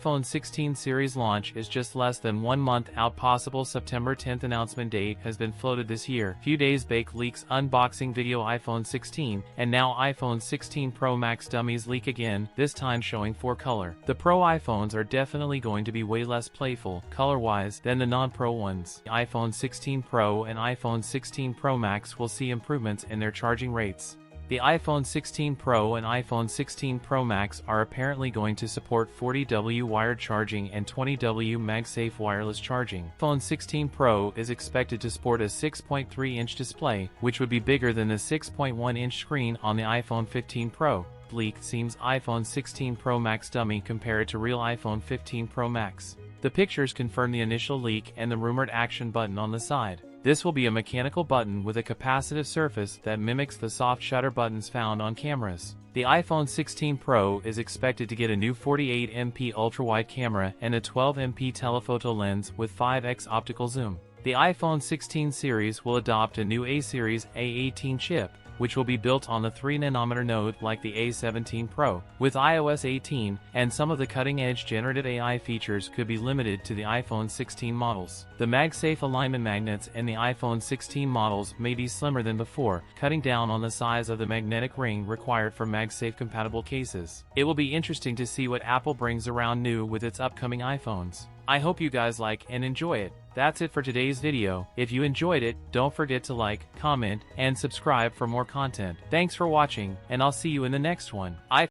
iPhone 16 series launch is just less than 1 month out. Possible September 10th announcement date has been floated this year. Few days Bake leaks unboxing video iPhone 16, and now iPhone 16 Pro Max dummies leak again, this time showing 4-color. The Pro iPhones are definitely going to be way less playful, color-wise, than the non-Pro ones. The iPhone 16 Pro and iPhone 16 Pro Max will see improvements in their charging rates. The iPhone 16 Pro and iPhone 16 Pro Max are apparently going to support 40W wired charging and 20W MagSafe wireless charging. iPhone 16 Pro is expected to sport a 6.3-inch display, which would be bigger than the 6.1-inch screen on the iPhone 15 Pro. Leaked seems iPhone 16 Pro Max dummy compared to real iPhone 15 Pro Max. The pictures confirm the initial leak and the rumored action button on the side. This will be a mechanical button with a capacitive surface that mimics the soft shutter buttons found on cameras. The iPhone 16 Pro is expected to get a new 48MP ultrawide camera and a 12MP telephoto lens with 5x optical zoom. The iPhone 16 series will adopt a new A-series A18 chip, which will be built on the 3nm node like the A17 Pro. With iOS 18, and some of the cutting-edge generative AI features could be limited to the iPhone 16 models. The MagSafe alignment magnets in the iPhone 16 models may be slimmer than before, cutting down on the size of the magnetic ring required for MagSafe-compatible cases. It will be interesting to see what Apple brings around new with its upcoming iPhones. I hope you guys like and enjoy it. That's it for today's video. If you enjoyed it, don't forget to like, comment, and subscribe for more content. Thanks for watching, and I'll see you in the next one.